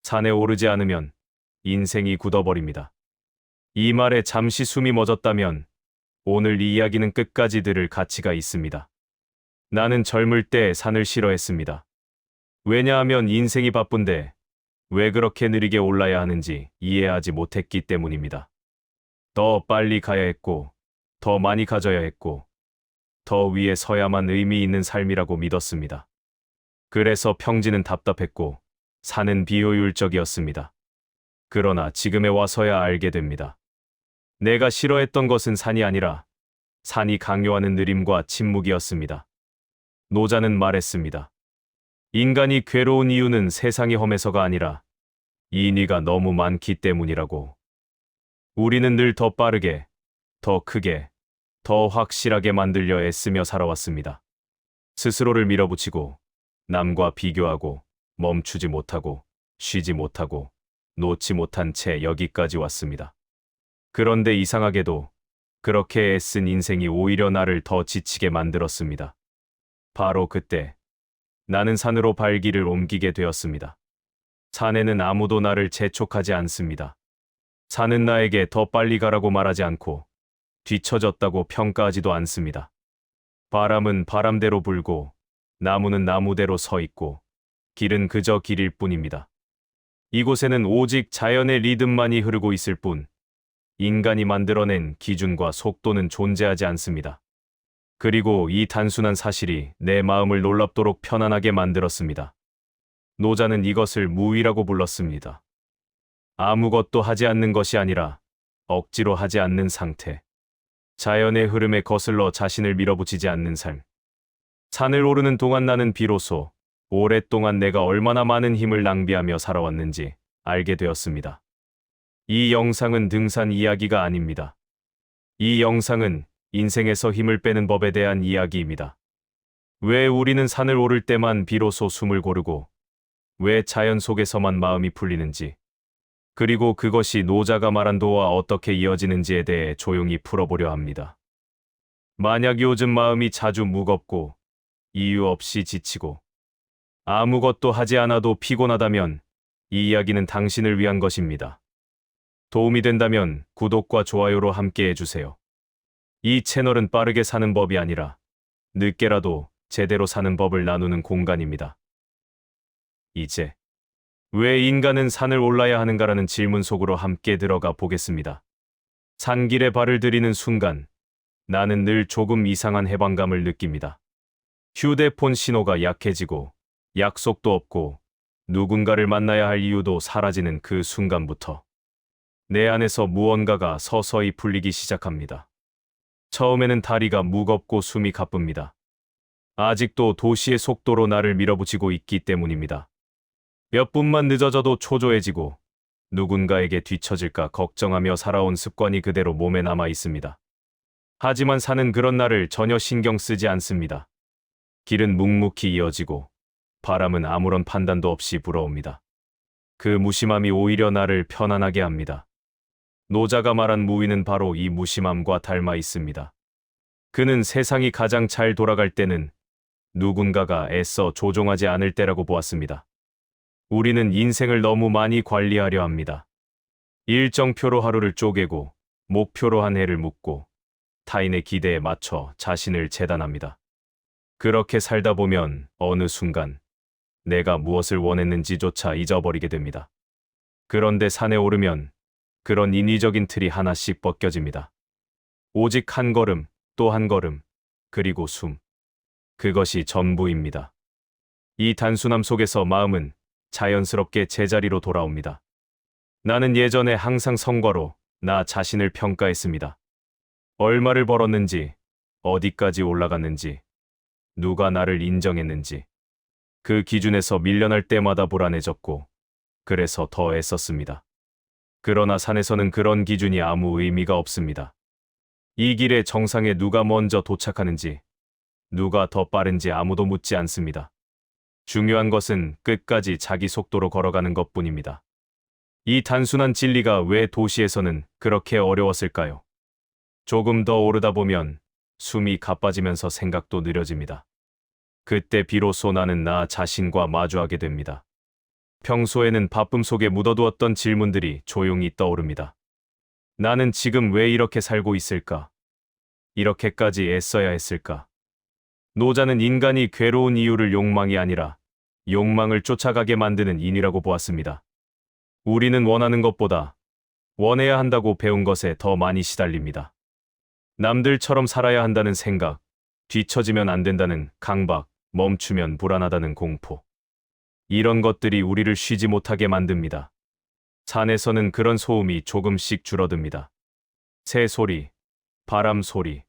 산에 오르지 않으면 인생이 굳어버립니다. 이 말에 잠시 숨이 멎었다면 오늘 이 이야기는 끝까지 들을 가치가 있습니다. 나는 젊을 때 산을 싫어했습니다. 왜냐하면 인생이 바쁜데 왜 그렇게 느리게 올라야 하는지 이해하지 못했기 때문입니다. 더 빨리 가야 했고, 더 많이 가져야 했고, 더 위에 서야만 의미 있는 삶이라고 믿었습니다. 그래서 평지는 답답했고, 산은 비효율적이었습니다. 그러나 지금에 와서야 알게 됩니다. 내가 싫어했던 것은 산이 아니라 산이 강요하는 느림과 침묵이었습니다. 노자는 말했습니다. 인간이 괴로운 이유는 세상이 험해서가 아니라 인위가 너무 많기 때문이라고. 우리는 늘 더 빠르게, 더 크게, 더 확실하게 만들려 애쓰며 살아왔습니다. 스스로를 밀어붙이고, 남과 비교하고, 멈추지 못하고, 쉬지 못하고, 놓지 못한 채 여기까지 왔습니다. 그런데 이상하게도 그렇게 애쓴 인생이 오히려 나를 더 지치게 만들었습니다. 바로 그때 나는 산으로 발길을 옮기게 되었습니다. 산에는 아무도 나를 재촉하지 않습니다. 산은 나에게 더 빨리 가라고 말하지 않고 뒤처졌다고 평가하지도 않습니다. 바람은 바람대로 불고 나무는 나무대로 서 있고 길은 그저 길일 뿐입니다. 이곳에는 오직 자연의 리듬만이 흐르고 있을 뿐 인간이 만들어낸 기준과 속도는 존재하지 않습니다. 그리고 이 단순한 사실이 내 마음을 놀랍도록 편안하게 만들었습니다. 노자는 이것을 무의라고 불렀습니다. 아무것도 하지 않는 것이 아니라 억지로 하지 않는 상태. 자연의 흐름에 거슬러 자신을 밀어붙이지 않는 삶. 산을 오르는 동안 나는 비로소 오랫동안 내가 얼마나 많은 힘을 낭비하며 살아왔는지 알게 되었습니다. 이 영상은 등산 이야기가 아닙니다. 이 영상은 인생에서 힘을 빼는 법에 대한 이야기입니다. 왜 우리는 산을 오를 때만 비로소 숨을 고르고, 왜 자연 속에서만 마음이 풀리는지, 그리고 그것이 노자가 말한 도와 어떻게 이어지는지에 대해 조용히 풀어보려 합니다. 만약 요즘 마음이 자주 무겁고, 이유 없이 지치고, 아무것도 하지 않아도 피곤하다면 이 이야기는 당신을 위한 것입니다. 도움이 된다면 구독과 좋아요로 함께 해주세요. 이 채널은 빠르게 사는 법이 아니라 늦게라도 제대로 사는 법을 나누는 공간입니다. 이제 왜 인간은 산을 올라야 하는가라는 질문 속으로 함께 들어가 보겠습니다. 산길에 발을 들이는 순간 나는 늘 조금 이상한 해방감을 느낍니다. 휴대폰 신호가 약해지고 약속도 없고 누군가를 만나야 할 이유도 사라지는 그 순간부터 내 안에서 무언가가 서서히 풀리기 시작합니다. 처음에는 다리가 무겁고 숨이 가쁩니다. 아직도 도시의 속도로 나를 밀어붙이고 있기 때문입니다. 몇 분만 늦어져도 초조해지고 누군가에게 뒤처질까 걱정하며 살아온 습관이 그대로 몸에 남아 있습니다. 하지만 산은 그런 나를 전혀 신경 쓰지 않습니다. 길은 묵묵히 이어지고 바람은 아무런 판단도 없이 불어옵니다. 그 무심함이 오히려 나를 편안하게 합니다. 노자가 말한 무위는 바로 이 무심함과 닮아 있습니다. 그는 세상이 가장 잘 돌아갈 때는 누군가가 애써 조종하지 않을 때라고 보았습니다. 우리는 인생을 너무 많이 관리하려 합니다. 일정표로 하루를 쪼개고 목표로 한 해를 묻고 타인의 기대에 맞춰 자신을 재단합니다. 그렇게 살다 보면 어느 순간 내가 무엇을 원했는지조차 잊어버리게 됩니다. 그런데 산에 오르면 그런 인위적인 틀이 하나씩 벗겨집니다. 오직 한 걸음, 또 한 걸음, 그리고 숨. 그것이 전부입니다. 이 단순함 속에서 마음은 자연스럽게 제자리로 돌아옵니다. 나는 예전에 항상 성과로 나 자신을 평가했습니다. 얼마를 벌었는지, 어디까지 올라갔는지, 누가 나를 인정했는지. 그 기준에서 밀려날 때마다 불안해졌고, 그래서 더 애썼습니다. 그러나 산에서는 그런 기준이 아무 의미가 없습니다. 이 길의 정상에 누가 먼저 도착하는지, 누가 더 빠른지 아무도 묻지 않습니다. 중요한 것은 끝까지 자기 속도로 걸어가는 것뿐입니다. 이 단순한 진리가 왜 도시에서는 그렇게 어려웠을까요? 조금 더 오르다 보면 숨이 가빠지면서 생각도 느려집니다. 그때 비로소 나는 나 자신과 마주하게 됩니다. 평소에는 바쁨 속에 묻어두었던 질문들이 조용히 떠오릅니다. 나는 지금 왜 이렇게 살고 있을까? 이렇게까지 애써야 했을까? 노자는 인간이 괴로운 이유를 욕망이 아니라 욕망을 쫓아가게 만드는 인이라고 보았습니다. 우리는 원하는 것보다 원해야 한다고 배운 것에 더 많이 시달립니다. 남들처럼 살아야 한다는 생각, 뒤처지면 안 된다는 강박, 멈추면 불안하다는 공포. 이런 것들이 우리를 쉬지 못하게 만듭니다. 산에서는 그런 소음이 조금씩 줄어듭니다. 새 소리, 바람 소리,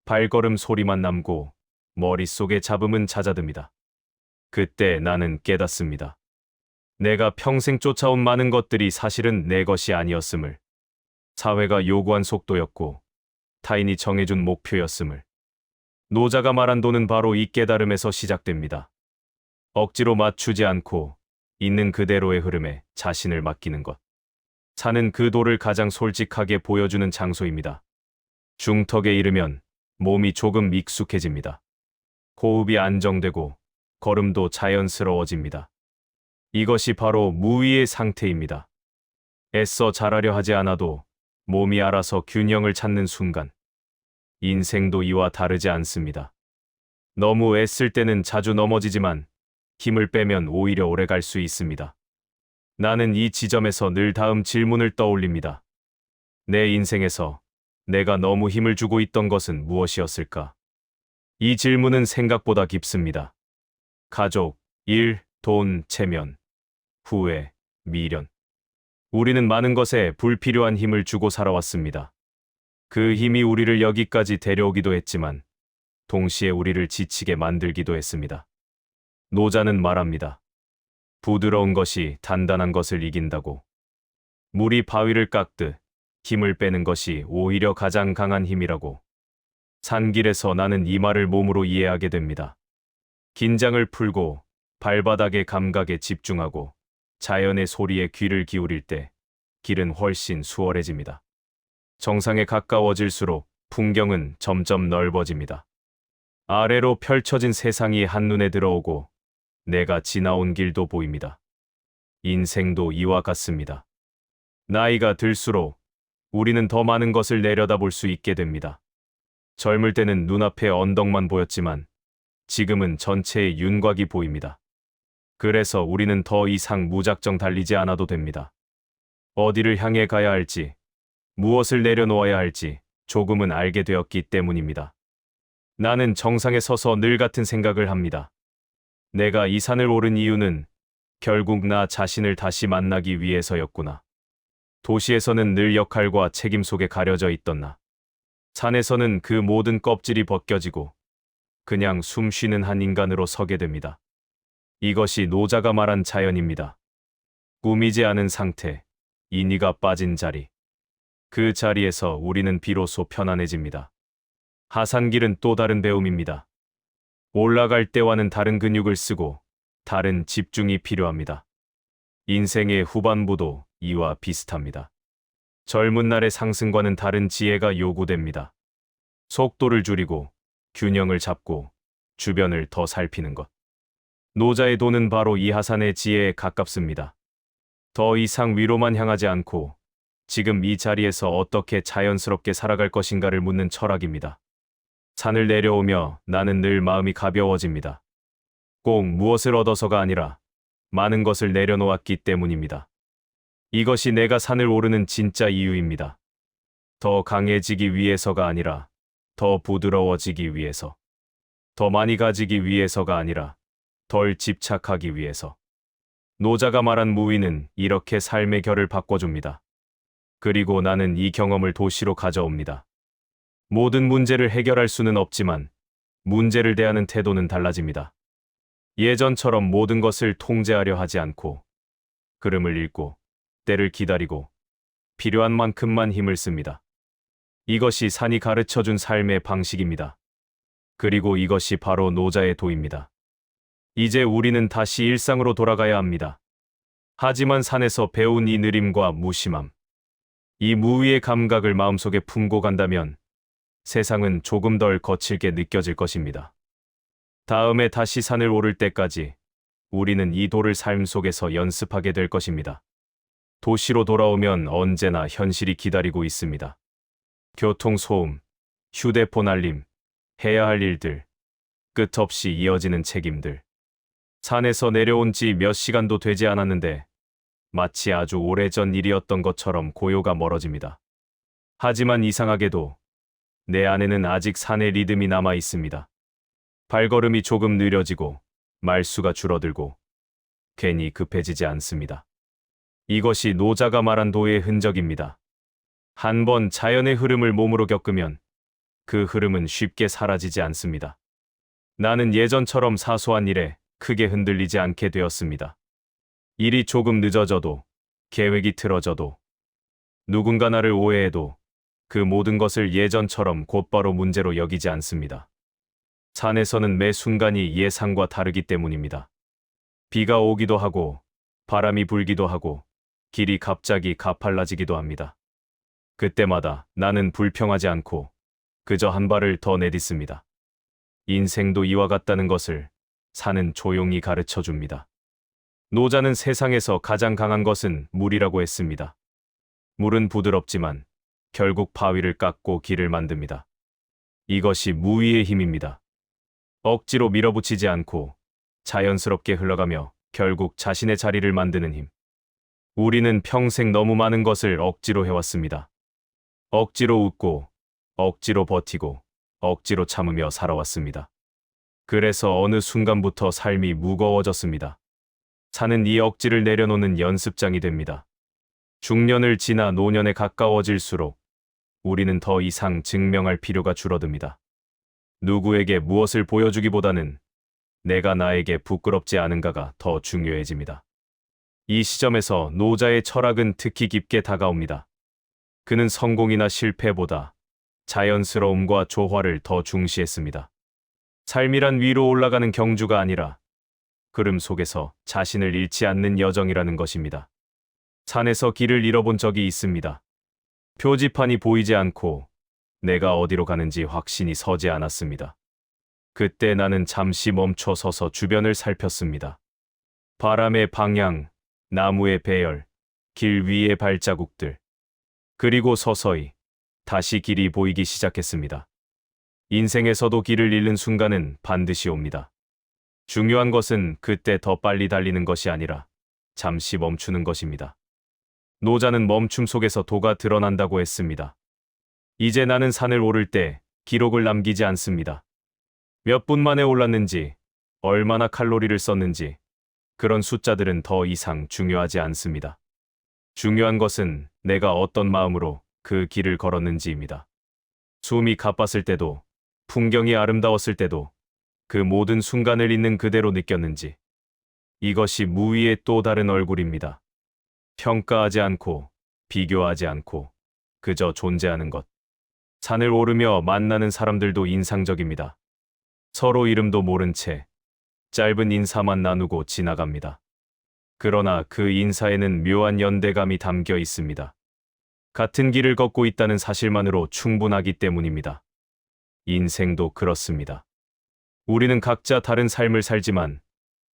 발걸음 소리만 남고 머릿속에 잡음은 잦아듭니다. 그때 나는 깨닫습니다. 내가 평생 쫓아온 많은 것들이 사실은 내 것이 아니었음을, 사회가 요구한 속도였고 타인이 정해준 목표였음을. 노자가 말한 도는 바로 이 깨달음에서 시작됩니다. 억지로 맞추지 않고 있는 그대로의 흐름에 자신을 맡기는 것. 산은 그 도를 가장 솔직하게 보여주는 장소입니다. 중턱에 이르면 몸이 조금 익숙해집니다. 호흡이 안정되고 걸음도 자연스러워집니다. 이것이 바로 무위의 상태입니다. 애써 잘하려 하지 않아도 몸이 알아서 균형을 찾는 순간. 인생도 이와 다르지 않습니다. 너무 애쓸 때는 자주 넘어지지만 힘을 빼면 오히려 오래 갈 수 있습니다. 나는 이 지점에서 늘 다음 질문을 떠올립니다. 내 인생에서 내가 너무 힘을 주고 있던 것은 무엇이었을까? 이 질문은 생각보다 깊습니다. 가족, 일, 돈, 체면, 후회, 미련. 우리는 많은 것에 불필요한 힘을 주고 살아왔습니다. 그 힘이 우리를 여기까지 데려오기도 했지만 동시에 우리를 지치게 만들기도 했습니다. 노자는 말합니다. 부드러운 것이 단단한 것을 이긴다고. 물이 바위를 깎듯 힘을 빼는 것이 오히려 가장 강한 힘이라고. 산길에서 나는 이 말을 몸으로 이해하게 됩니다. 긴장을 풀고 발바닥의 감각에 집중하고 자연의 소리에 귀를 기울일 때 길은 훨씬 수월해집니다. 정상에 가까워질수록 풍경은 점점 넓어집니다. 아래로 펼쳐진 세상이 한눈에 들어오고 내가 지나온 길도 보입니다. 인생도 이와 같습니다. 나이가 들수록 우리는 더 많은 것을 내려다볼 수 있게 됩니다. 젊을 때는 눈앞에 언덕만 보였지만 지금은 전체의 윤곽이 보입니다. 그래서 우리는 더 이상 무작정 달리지 않아도 됩니다. 어디를 향해 가야 할지, 무엇을 내려놓아야 할지 조금은 알게 되었기 때문입니다. 나는 정상에 서서 늘 같은 생각을 합니다. 내가 이 산을 오른 이유는 결국 나 자신을 다시 만나기 위해서였구나. 도시에서는 늘 역할과 책임 속에 가려져 있던 나. 산에서는 그 모든 껍질이 벗겨지고 그냥 숨 쉬는 한 인간으로 서게 됩니다. 이것이 노자가 말한 자연입니다. 꾸미지 않은 상태, 인의가 빠진 자리. 그 자리에서 우리는 비로소 편안해집니다. 하산길은 또 다른 배움입니다. 올라갈 때와는 다른 근육을 쓰고 다른 집중이 필요합니다. 인생의 후반부도 이와 비슷합니다. 젊은 날의 상승과는 다른 지혜가 요구됩니다. 속도를 줄이고 균형을 잡고 주변을 더 살피는 것. 노자의 도는 바로 이 하산의 지혜에 가깝습니다. 더 이상 위로만 향하지 않고 지금 이 자리에서 어떻게 자연스럽게 살아갈 것인가를 묻는 철학입니다. 산을 내려오며 나는 늘 마음이 가벼워집니다. 꼭 무엇을 얻어서가 아니라 많은 것을 내려놓았기 때문입니다. 이것이 내가 산을 오르는 진짜 이유입니다. 더 강해지기 위해서가 아니라 더 부드러워지기 위해서. 더 많이 가지기 위해서가 아니라 덜 집착하기 위해서. 노자가 말한 무위는 이렇게 삶의 결을 바꿔줍니다. 그리고 나는 이 경험을 도시로 가져옵니다. 모든 문제를 해결할 수는 없지만 문제를 대하는 태도는 달라집니다. 예전처럼 모든 것을 통제하려 하지 않고 흐름을 읽고 때를 기다리고 필요한 만큼만 힘을 씁니다. 이것이 산이 가르쳐준 삶의 방식입니다. 그리고 이것이 바로 노자의 도입니다. 이제 우리는 다시 일상으로 돌아가야 합니다. 하지만 산에서 배운 이 느림과 무심함, 이 무위의 감각을 마음속에 품고 간다면 세상은 조금 덜 거칠게 느껴질 것입니다. 다음에 다시 산을 오를 때까지 우리는 이 도를 삶 속에서 연습하게 될 것입니다. 도시로 돌아오면 언제나 현실이 기다리고 있습니다. 교통소음, 휴대폰 알림, 해야 할 일들, 끝없이 이어지는 책임들. 산에서 내려온 지 몇 시간도 되지 않았는데 마치 아주 오래전 일이었던 것처럼 고요가 멀어집니다. 하지만 이상하게도 내 안에는 아직 산의 리듬이 남아 있습니다. 발걸음이 조금 느려지고 말수가 줄어들고 괜히 급해지지 않습니다. 이것이 노자가 말한 도의 흔적입니다. 한번 자연의 흐름을 몸으로 겪으면 그 흐름은 쉽게 사라지지 않습니다. 나는 예전처럼 사소한 일에 크게 흔들리지 않게 되었습니다. 일이 조금 늦어져도, 계획이 틀어져도, 누군가 나를 오해해도 그 모든 것을 예전처럼 곧바로 문제로 여기지 않습니다. 산에서는 매 순간이 예상과 다르기 때문입니다. 비가 오기도 하고, 바람이 불기도 하고, 길이 갑자기 가팔라지기도 합니다. 그때마다 나는 불평하지 않고 그저 한 발을 더 내딛습니다. 인생도 이와 같다는 것을 산은 조용히 가르쳐 줍니다. 노자는 세상에서 가장 강한 것은 물이라고 했습니다. 물은 부드럽지만 결국 바위를 깎고 길을 만듭니다. 이것이 무위의 힘입니다. 억지로 밀어붙이지 않고 자연스럽게 흘러가며 결국 자신의 자리를 만드는 힘. 우리는 평생 너무 많은 것을 억지로 해왔습니다. 억지로 웃고, 억지로 버티고, 억지로 참으며 살아왔습니다. 그래서 어느 순간부터 삶이 무거워졌습니다. 산은 이 억지를 내려놓는 연습장이 됩니다. 중년을 지나 노년에 가까워질수록 우리는 더 이상 증명할 필요가 줄어듭니다. 누구에게 무엇을 보여주기보다는 내가 나에게 부끄럽지 않은가가 더 중요해집니다. 이 시점에서 노자의 철학은 특히 깊게 다가옵니다. 그는 성공이나 실패보다 자연스러움과 조화를 더 중시했습니다. 삶이란 위로 올라가는 경주가 아니라 흐름 속에서 자신을 잃지 않는 여정이라는 것입니다. 산에서 길을 잃어본 적이 있습니다. 표지판이 보이지 않고 내가 어디로 가는지 확신이 서지 않았습니다. 그때 나는 잠시 멈춰 서서 주변을 살폈습니다. 바람의 방향, 나무의 배열, 길 위의 발자국들. 그리고 서서히 다시 길이 보이기 시작했습니다. 인생에서도 길을 잃는 순간은 반드시 옵니다. 중요한 것은 그때 더 빨리 달리는 것이 아니라 잠시 멈추는 것입니다. 노자는 멈춤 속에서 도가 드러난다고 했습니다. 이제 나는 산을 오를 때 기록을 남기지 않습니다. 몇 분 만에 올랐는지, 얼마나 칼로리를 썼는지, 그런 숫자들은 더 이상 중요하지 않습니다. 중요한 것은 내가 어떤 마음으로 그 길을 걸었는지입니다. 숨이 가빴을 때도, 풍경이 아름다웠을 때도 그 모든 순간을 있는 그대로 느꼈는지. 이것이 무위의 또 다른 얼굴입니다. 평가하지 않고, 비교하지 않고, 그저 존재하는 것. 산을 오르며 만나는 사람들도 인상적입니다. 서로 이름도 모른 채 짧은 인사만 나누고 지나갑니다. 그러나 그 인사에는 묘한 연대감이 담겨 있습니다. 같은 길을 걷고 있다는 사실만으로 충분하기 때문입니다. 인생도 그렇습니다. 우리는 각자 다른 삶을 살지만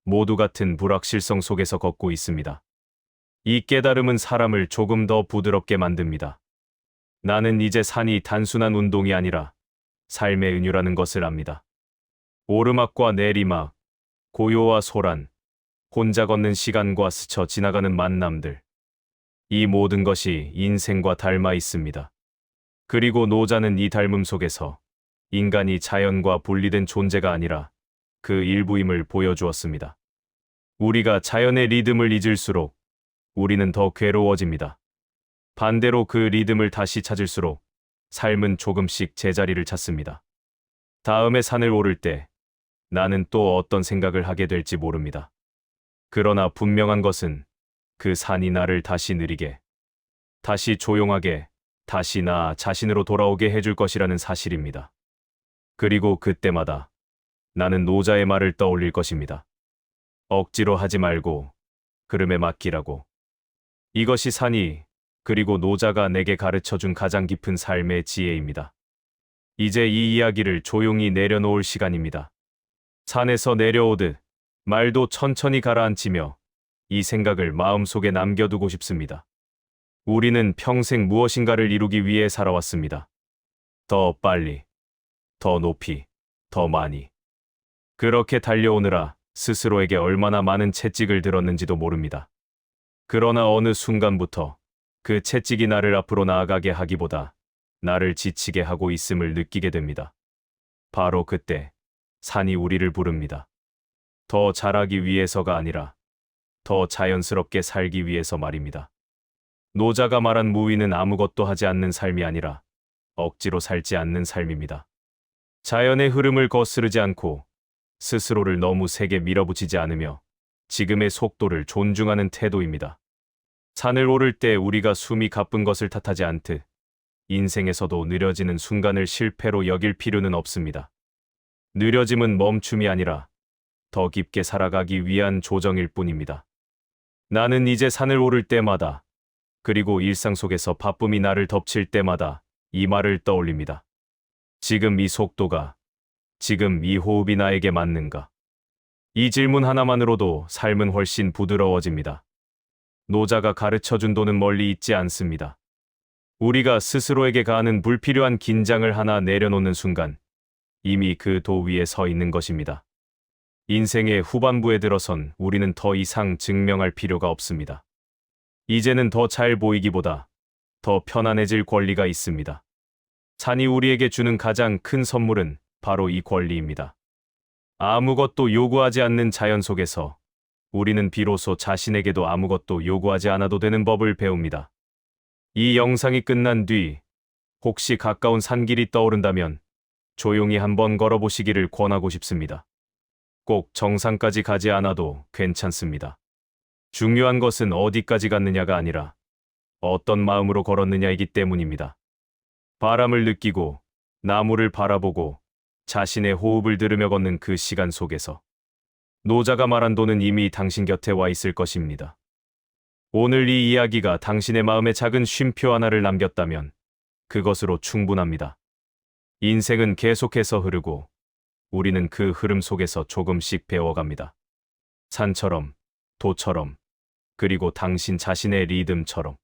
모두 같은 불확실성 속에서 걷고 있습니다. 이 깨달음은 사람을 조금 더 부드럽게 만듭니다. 나는 이제 산이 단순한 운동이 아니라 삶의 은유라는 것을 압니다. 오르막과 내리막, 고요와 소란, 혼자 걷는 시간과 스쳐 지나가는 만남들. 이 모든 것이 인생과 닮아 있습니다. 그리고 노자는 이 닮음 속에서 인간이 자연과 분리된 존재가 아니라 그 일부임을 보여주었습니다. 우리가 자연의 리듬을 잊을수록 우리는 더 괴로워집니다. 반대로 그 리듬을 다시 찾을수록 삶은 조금씩 제자리를 찾습니다. 다음에 산을 오를 때 나는 또 어떤 생각을 하게 될지 모릅니다. 그러나 분명한 것은 그 산이 나를 다시 느리게, 다시 조용하게, 다시 나 자신으로 돌아오게 해줄 것이라는 사실입니다. 그리고 그때마다 나는 노자의 말을 떠올릴 것입니다. 억지로 하지 말고 흐름에 맡기라고. 이것이 산이 그리고 노자가 내게 가르쳐준 가장 깊은 삶의 지혜입니다. 이제 이 이야기를 조용히 내려놓을 시간입니다. 산에서 내려오듯 말도 천천히 가라앉히며 이 생각을 마음속에 남겨두고 싶습니다. 우리는 평생 무엇인가를 이루기 위해 살아왔습니다. 더 빨리, 더 높이, 더 많이. 그렇게 달려오느라 스스로에게 얼마나 많은 채찍을 들었는지도 모릅니다. 그러나 어느 순간부터 그 채찍이 나를 앞으로 나아가게 하기보다 나를 지치게 하고 있음을 느끼게 됩니다. 바로 그때 산이 우리를 부릅니다. 더 잘하기 위해서가 아니라 더 자연스럽게 살기 위해서 말입니다. 노자가 말한 무위는 아무것도 하지 않는 삶이 아니라 억지로 살지 않는 삶입니다. 자연의 흐름을 거스르지 않고 스스로를 너무 세게 밀어붙이지 않으며 지금의 속도를 존중하는 태도입니다. 산을 오를 때 우리가 숨이 가쁜 것을 탓하지 않듯 인생에서도 느려지는 순간을 실패로 여길 필요는 없습니다. 느려짐은 멈춤이 아니라 더 깊게 살아가기 위한 조정일 뿐입니다. 나는 이제 산을 오를 때마다 그리고 일상 속에서 바쁨이 나를 덮칠 때마다 이 말을 떠올립니다. 지금 이 속도가, 지금 이 호흡이 나에게 맞는가? 이 질문 하나만으로도 삶은 훨씬 부드러워집니다. 노자가 가르쳐준 도는 멀리 있지 않습니다. 우리가 스스로에게 가하는 불필요한 긴장을 하나 내려놓는 순간 이미 그 도 위에 서 있는 것입니다. 인생의 후반부에 들어선 우리는 더 이상 증명할 필요가 없습니다. 이제는 더 잘 보이기보다 더 편안해질 권리가 있습니다. 산이 우리에게 주는 가장 큰 선물은 바로 이 권리입니다. 아무것도 요구하지 않는 자연 속에서 우리는 비로소 자신에게도 아무것도 요구하지 않아도 되는 법을 배웁니다. 이 영상이 끝난 뒤 혹시 가까운 산길이 떠오른다면 조용히 한번 걸어보시기를 권하고 싶습니다. 꼭 정상까지 가지 않아도 괜찮습니다. 중요한 것은 어디까지 갔느냐가 아니라 어떤 마음으로 걸었느냐이기 때문입니다. 바람을 느끼고 나무를 바라보고 자신의 호흡을 들으며 걷는 그 시간 속에서 노자가 말한 도는 이미 당신 곁에 와 있을 것입니다. 오늘 이 이야기가 당신의 마음에 작은 쉼표 하나를 남겼다면 그것으로 충분합니다. 인생은 계속해서 흐르고 우리는 그 흐름 속에서 조금씩 배워갑니다. 산처럼, 도처럼, 그리고 당신 자신의 리듬처럼.